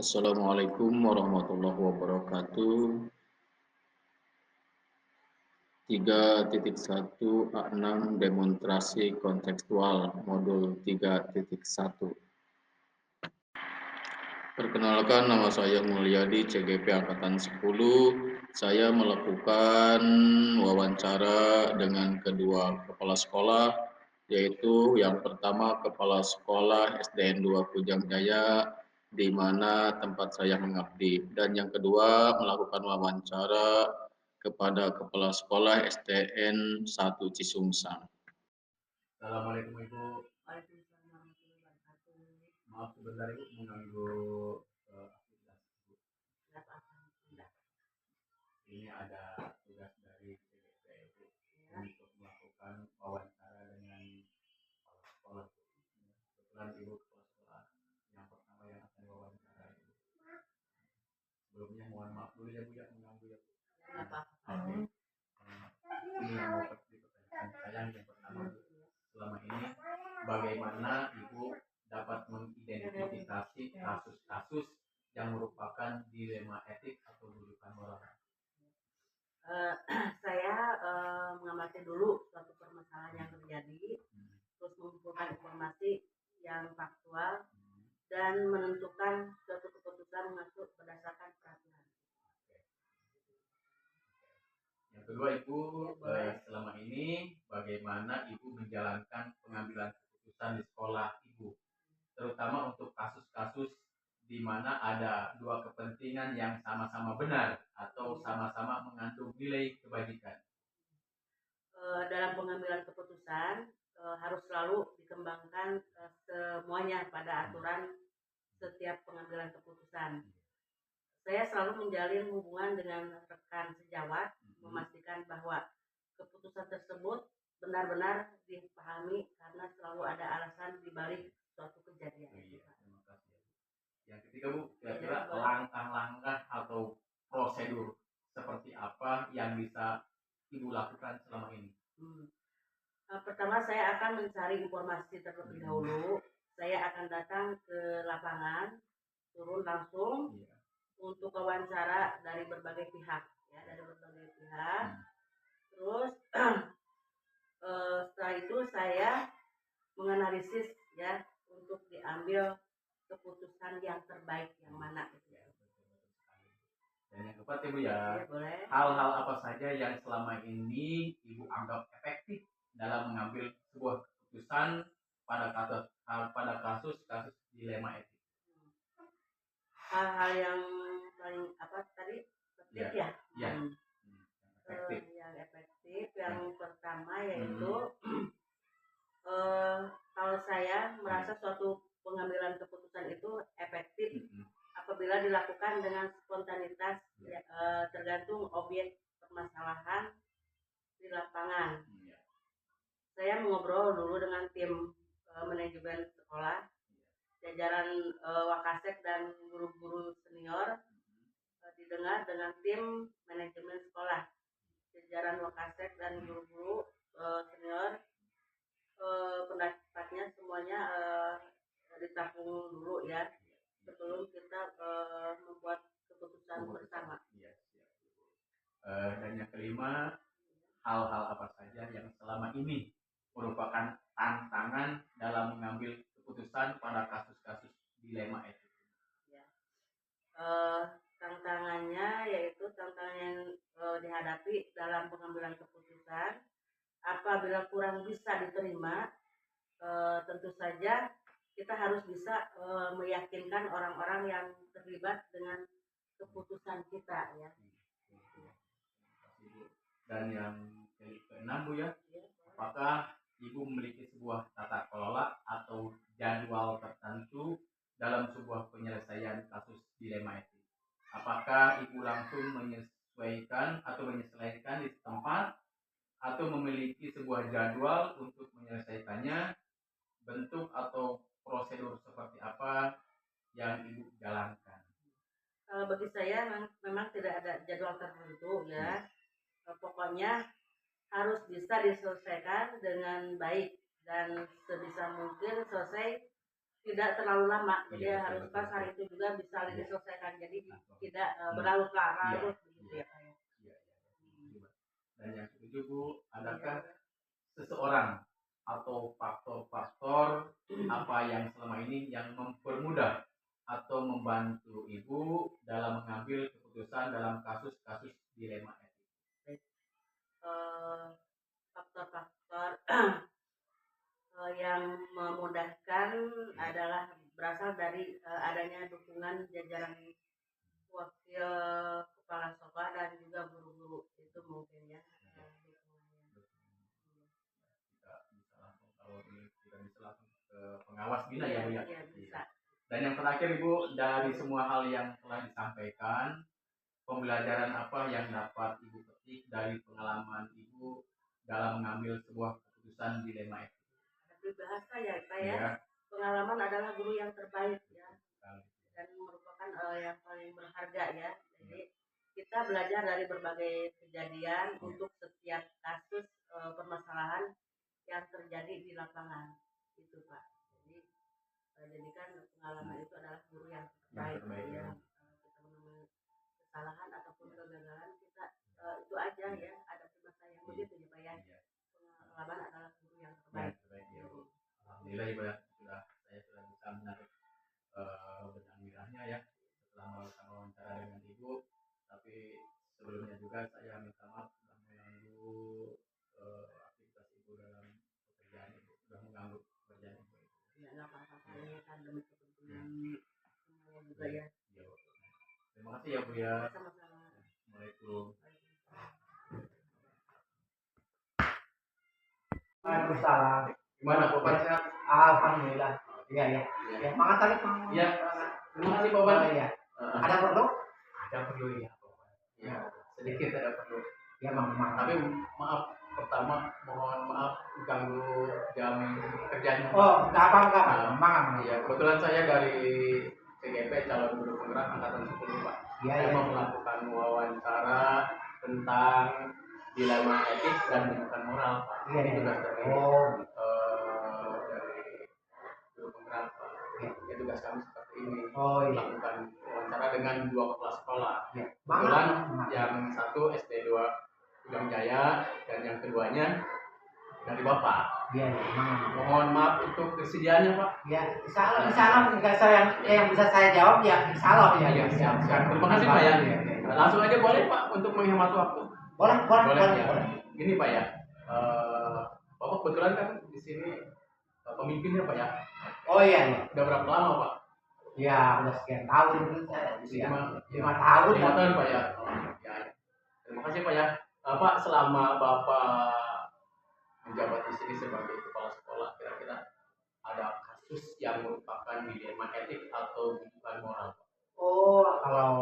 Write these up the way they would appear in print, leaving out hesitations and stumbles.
Assalamualaikum warahmatullahi wabarakatuh. 3.1 A6 demonstrasi kontekstual modul 3.1. Perkenalkan, nama saya Mulyadi, CGP Angkatan 10. Saya melakukan wawancara dengan kedua kepala sekolah, yaitu yang pertama Kepala Sekolah SDN 2 Kujang Jaya, di mana tempat saya mengabdi. Dan yang kedua melakukan wawancara kepada Kepala Sekolah SDN 1 Cisungsang. Assalamualaikum Ibu. Waalaikumsalam warahmatullahi wabarakatuh. Maaf sebentar Ibu mengganggu aktivitas Ibu. Ini ada tugas dari CDP Ibu untuk melakukan wawancara dengan kepala sekolah. Kebetulan Ibu kepala sekolah yang pertama yang akan wawancara Ibu. Sebelumnya mohon maaf dulu ya Bu ya mengganggu ya Bu. Oke. Ini yang mau dipertanyakan saya yang pertama Bu. Selama ini bagaimana Ibu dapat mengidentifikasi kasus-kasus yang merupakan dilema etik atau rujukan moral? Saya mengamati dulu suatu permasalahan yang terjadi, terus mengumpulkan informasi yang faktual dan menentukan suatu keputusan mengatur berdasarkan peraturan. Yang kedua Ibu, selama ini bagaimana Ibu menjalankan pengambilan keputusan di sekolah Ibu, terutama untuk kasus-kasus di mana ada dua kepentingan yang sama-sama benar atau sama-sama mengandung nilai kebajikan. Dalam pengambilan keputusan harus selalu dikembangkan semuanya pada aturan setiap pengambilan keputusan. Saya selalu menjalin hubungan dengan rekan sejawat, memastikan bahwa keputusan tersebut benar-benar dipahami karena selalu ada alasan di balik suatu kejadian. Iya, terima kasih. Yang ketiga Bu, kira-kira langkah-langkah atau prosedur seperti apa yang bisa Ibu lakukan selama ini? Pertama saya akan mencari informasi terlebih dahulu. Saya akan datang ke lapangan, turun langsung untuk wawancara dari berbagai pihak, ya, dari berbagai pihak. Terus setelah itu saya menganalisis ya untuk diambil keputusan yang terbaik yang mana itu. Dan yang keempat Ibu ya, boleh. Hal-hal apa saja yang selama ini Ibu anggap efektif dalam mengambil sebuah keputusan pada kasus-kasus dilema etik? Hal-hal yang paling tadi efektif ya? Efektif. Yang efektif yang pertama yaitu kalau saya merasa suatu pengambilan keputusan itu efektif apabila dilakukan dengan spontanitas, tergantung objek permasalahan di lapangan. Saya mengobrol dulu dengan tim manajemen sekolah, jajaran Wakasek dan guru-guru senior, didengar dengan tim manajemen sekolah, jajaran Wakasek dan guru-guru senior, pendapatnya semuanya ditampung dulu ya sebelum kita membuat keputusan bersama. Dan yang kelima, hal-hal apa saja yang selama ini merupakan tantangan dalam mengambil keputusan pada kasus-kasus dilema etik? Tantangannya yaitu tantangan yang dihadapi dalam pengambilan keputusan apabila kurang bisa diterima, tentu saja kita harus bisa meyakinkan orang-orang yang terlibat dengan keputusan kita ya. Dan yang keenam Bu ya, apakah Ibu memiliki sebuah tata kelola atau jadwal tertentu dalam sebuah penyelesaian kasus dilema etik? Apakah Ibu langsung menyesuaikan atau menyesuaikan di tempat atau memiliki sebuah jadwal untuk menyelesaikannya? Bentuk atau prosedur seperti apa yang Ibu jalankan? Bagi saya memang tidak ada jadwal tertentu ya. Pokoknya harus bisa diselesaikan dengan baik dan sebisa mungkin selesai tidak terlalu lama, jadi Iya, harus betul, pas betul. hari itu juga bisa Iya. diselesaikan, jadi Nah, tidak Iya. berlarut-larut begitu Iya. ya Pak ya. Iya. Dan yang ketujuh Bu, adakah Iya. seseorang atau faktor-faktor apa yang selama ini yang mempermudah atau membantu Ibu dalam mengambil keputusan dalam kasus-kasus dilema etik? Faktor-faktor yang memudahkan adalah berasal dari adanya dukungan jajaran wakil kepala sekolah dan juga guru-guru, itu mungkin ya dukungannya. Kita bisa langsung, kalau ini kita bisa langsung ke pengawas bila ya Bu ya. Iya, bisa. Dan yang terakhir Ibu, dari semua hal yang telah disampaikan, pembelajaran apa yang dapat Ibu petik dari pengalaman Ibu dalam mengambil sebuah keputusan dilema etik? Ada bahasa ya Pak ya. Ya. Pengalaman adalah guru yang terbaik ya, Sekali. dan merupakan yang paling berharga ya. Jadi kita belajar dari berbagai kejadian untuk setiap kasus permasalahan yang terjadi di lapangan, itu Pak. Jadi jadikan pengalaman itu adalah guru yang terbaik ya. Kita menemui kesalahan ataupun kegagalan kita itu aja ya, ada masa yang begitu ya Pak ya. Pengalaman adalah guru yang terbaik. Alhamdulillah Ibu ya, saya sudah bisa menarik benang merahnya ya setelah melakukan wawancara dengan Ibu. Tapi sebelumnya juga saya minta maaf sudah mengganggu aktivitas Ibu dalam pekerjaan Ibu, sudah mengganggu pekerjaan Ibu. Ya nggak apa-apa, ini kan demi kepentingan semuanya juga ya. Terima kasih ya Bu ya. Sama-sama. Assalamualaikum. Waalaikumsalam. Gimana Pak Ban, sehat? Alhamdulillah. Iya ya. Ya, makan tadi Pak. Iya. Terima kasih Pak Ban. Iya. Ada perlu? Ada perlu ya. Ya, sedikit ada perlu. Ya, Mang. Tapi maaf, pertama mohon maaf ganggu jam kerjanya. Oh, enggak apa-apa. Mang. Iya, kebetulan saya dari CGP calon guru penggerak angkatan 10 Pak. Iya, Saya iya. mau melakukan wawancara tentang dilema etik dan rujukan moral Pak. Iya, Ini iya. tugas dari Oh, dari guru penggerak Pak. Iya. Ya, tugas kami seperti ini. Oh, iya. Melakukan wawancara dengan 2 kepala sekolah. Iya. Kebetulan Mang. yang satu SD 2 Ujung Jaya dan yang keduanya dari Bapak. Iya, iya. Mang. Mohon maaf untuk kesediaannya Pak. Ya, insya Allah enggak saya yang bisa saya jawab ya, insya Allah ya. Iya, siap. Terima kasih Pak ya. Iya. Langsung aja boleh Pak untuk menghemat waktu. Boleh. Ya. Gini Pak ya. Bapak kebetulan kan di sini pemimpinnya Pak ya. Oh iya. Udah berapa lama Pak? Ya, udah sekian tahun saya. Di sini mah 5 tahun. 5 tahun Pak ya. Ya. Terima kasih Pak ya. Pak, selama Bapak menjabat di sini sebagai kepala sekolah, kira-kira ada kasus yang merupakan dilema etik atau rujukan moral? Oh, kalau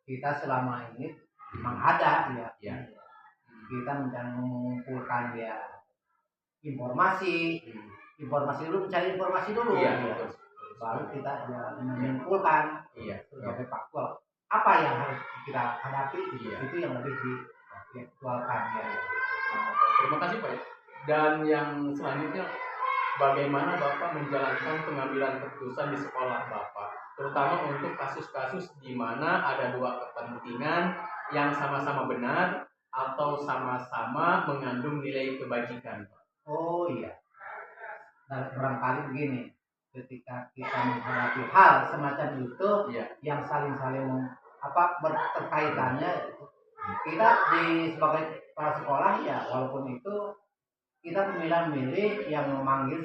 kita selama ini memang ada ya. Ya. Kita mengumpulkan ya informasi dulu, mencari informasi dulu. Iya, Ya. betul. Baru kita ya menyimpulkan Iya. sebagai faktual apa yang harus kita hadapi. Iya. Itu yang lebih diaktualkan ya. Terima kasih Pak. Dan yang selanjutnya, bagaimana Bapak menjalankan pengambilan keputusan di sekolah Bapak, terutama untuk kasus-kasus di mana ada 2 kepentingan yang sama-sama benar atau sama-sama mengandung nilai kebajikan, Pak? Oh iya. Dan barangkali begini, ketika kita menghadapi hal semacam itu, Iya. yang saling berterkaitannya, kita sebagai kepala sekolah ya, walaupun itu kita memilih yang memanggil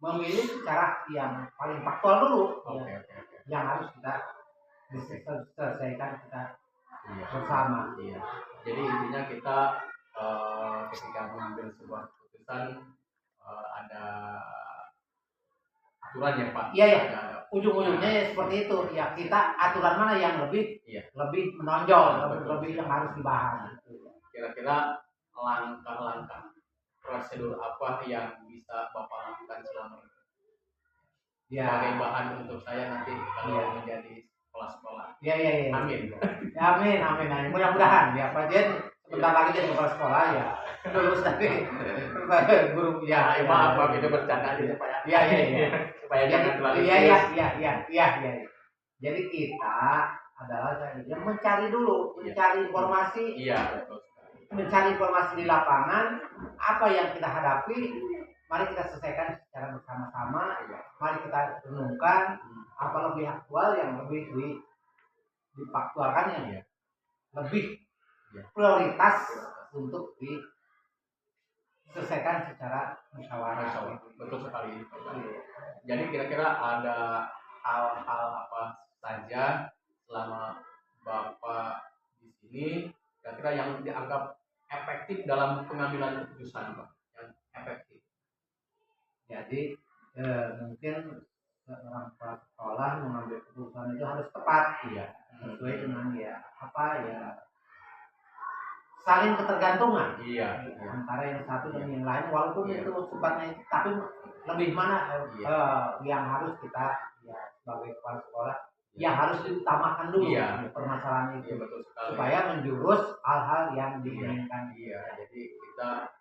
memilih secara yang paling faktual dulu. Oke. Yang harus kita selesaikan kita Iya. bersama. Iya. Jadi intinya kita ketika mengambil sebuah keputusan ada aturan ya Pak. Iya. Ada Ujung-ujungnya ya seperti itu. Ya kita aturan mana yang lebih menonjol, lebih yang harus dibahas. Kira-kira langkah-langkah prosedur apa yang bisa Bapak lakukan selama ini? Ya. Sebagai bahan untuk saya nanti kalau menjadi kepala sekolah. Iya. Amin. Ya, amin. Mudah-mudahan ya Pak Jen sebentar lagi jadi kepala sekolah ya. lulus dari guru Ya, maaf itu bercanda aja Pak ya. Iya. Supaya jangan terlalu Iya. Jadi kita adalah yang mencari dulu, mencari informasi, Iya, betul sekali. mencari informasi di lapangan, apa yang kita hadapi, mari kita selesaikan secara bersama-sama, mari kita renungkan apa lebih aktual yang lebih difaktualkan yang lebih prioritas untuk diselesaikan secara musyawarah. Betul sekali. Jadi kira-kira ada hal-hal apa saja selama Bapak di sini kira-kira yang dianggap efektif dalam pengambilan keputusan Pak, yang efektif. Jadi mungkin seorang kepala sekolah mengambil keputusan itu harus tepat, sesuai dengan saling ketergantungan antara yang satu dan yang lain, walaupun itu sifatnya, tapi lebih mana yang harus kita sebagai kepala sekolah yang harus diutamakan dulu permasalahan itu, betul sekali. supaya menjurus hal-hal yang diinginkan. Jadi kita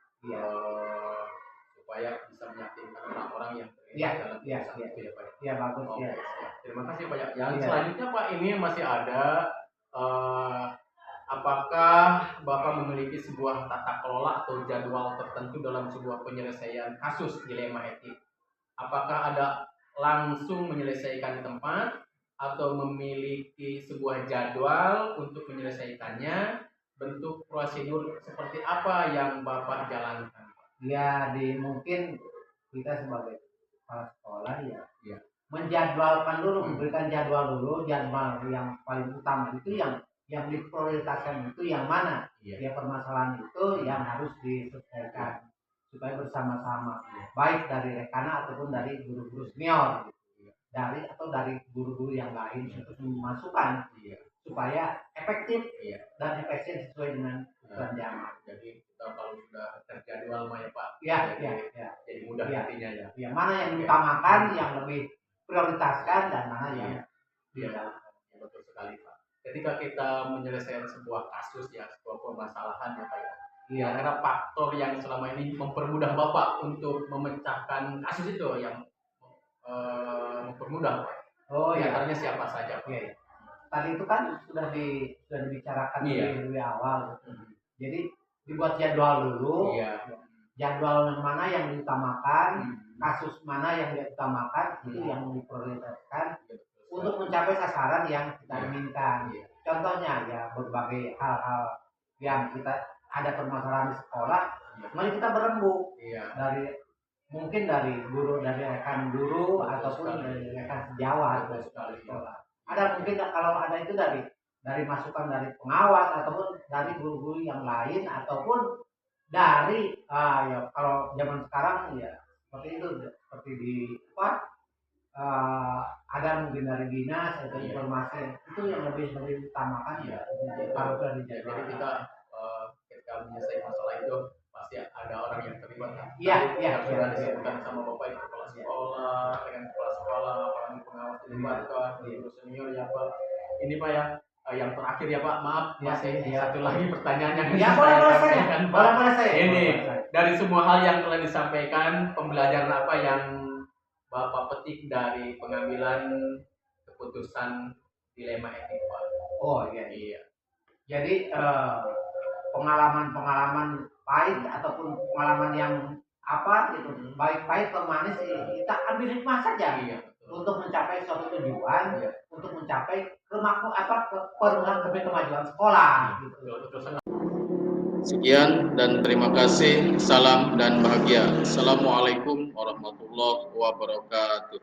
supaya bisa meyakinkan orang-orang yang terlibat dalam keputusan itu ya Pak. Iya, bagus. Terima kasih Pak. Yang selanjutnya Pak, ini masih ada apakah Bapak memiliki sebuah tata kelola atau jadwal tertentu dalam sebuah penyelesaian kasus dilema etik? Apakah ada langsung menyelesaikan di tempat atau memiliki sebuah jadwal untuk menyelesaikannya? Bentuk prosedur seperti apa yang Bapak jalankan? Ya, mungkin kita sebagai kepala sekolah menjadwalkan dulu, memberikan jadwal yang paling utama itu yang diprioritaskan itu yang mana, permasalahan itu yang harus diselesaikan supaya bersama-sama, baik dari rekana ataupun dari guru-guru senior, dari guru-guru yang lain untuk memasukkan supaya efektif dan efisien sesuai dengan aturan zaman. Jadi kita kalau sudah terjadwal ya Pak, jadi mudah nantinya ya. Mana yang diutamakan, yang lebih prioritaskan, dan mana yang betul sekali Pak. Ketika kita menyelesaikan sebuah kasus sebuah permasalahan Pak ya. Karena faktor yang selama ini mempermudah Bapak untuk memecahkan kasus itu yang mempermudah Pak. Antaranya siapa saja Pak? Tadi itu kan sudah dibicarakan di awal. Jadi dibuat jadwal dulu. Jadwal mana yang diutamakan, kasus mana yang diutamakan, itu yang diprioritaskan untuk mencapai sasaran yang kita inginkan. Contohnya berbagai hal-hal yang kita ada permasalahan di sekolah, mari kita berembuk mungkin dari rekan guru ataupun dari rekan sejawat dari sekolah. Ada mungkin kalau ada itu dari masukan dari pengawas ataupun dari guru-guru yang lain, ataupun dari kalau zaman sekarang seperti itu, seperti di ada mungkin dari dinas atau informasi itu yang lebih utamakan kalau sudah dijadwal. Jadi kita ketika menyelesaikan masalah itu pasti ada orang yang terlibat yang sudah disebutkan sama Bapak itu kepala sekolah, dengan kepala sekolah, orang pengawas dilibatkan, guru senior Pak. Ini Pak yang terakhir Pak, maaf masih satu lagi pertanyaan yang boleh saya. Ini dari semua hal yang telah disampaikan, pembelajaran apa yang Bapak petik dari pengambilan keputusan dilema etik Pak? Jadi pengalaman pahit ataupun pengalaman yang baik pahit atau manis, kita ambil hikmah saja untuk mencapai suatu tujuan, untuk mencapai kemajuan sekolah. Sekian dan terima kasih. Salam dan bahagia. Assalamualaikum warahmatullahi wabarakatuh.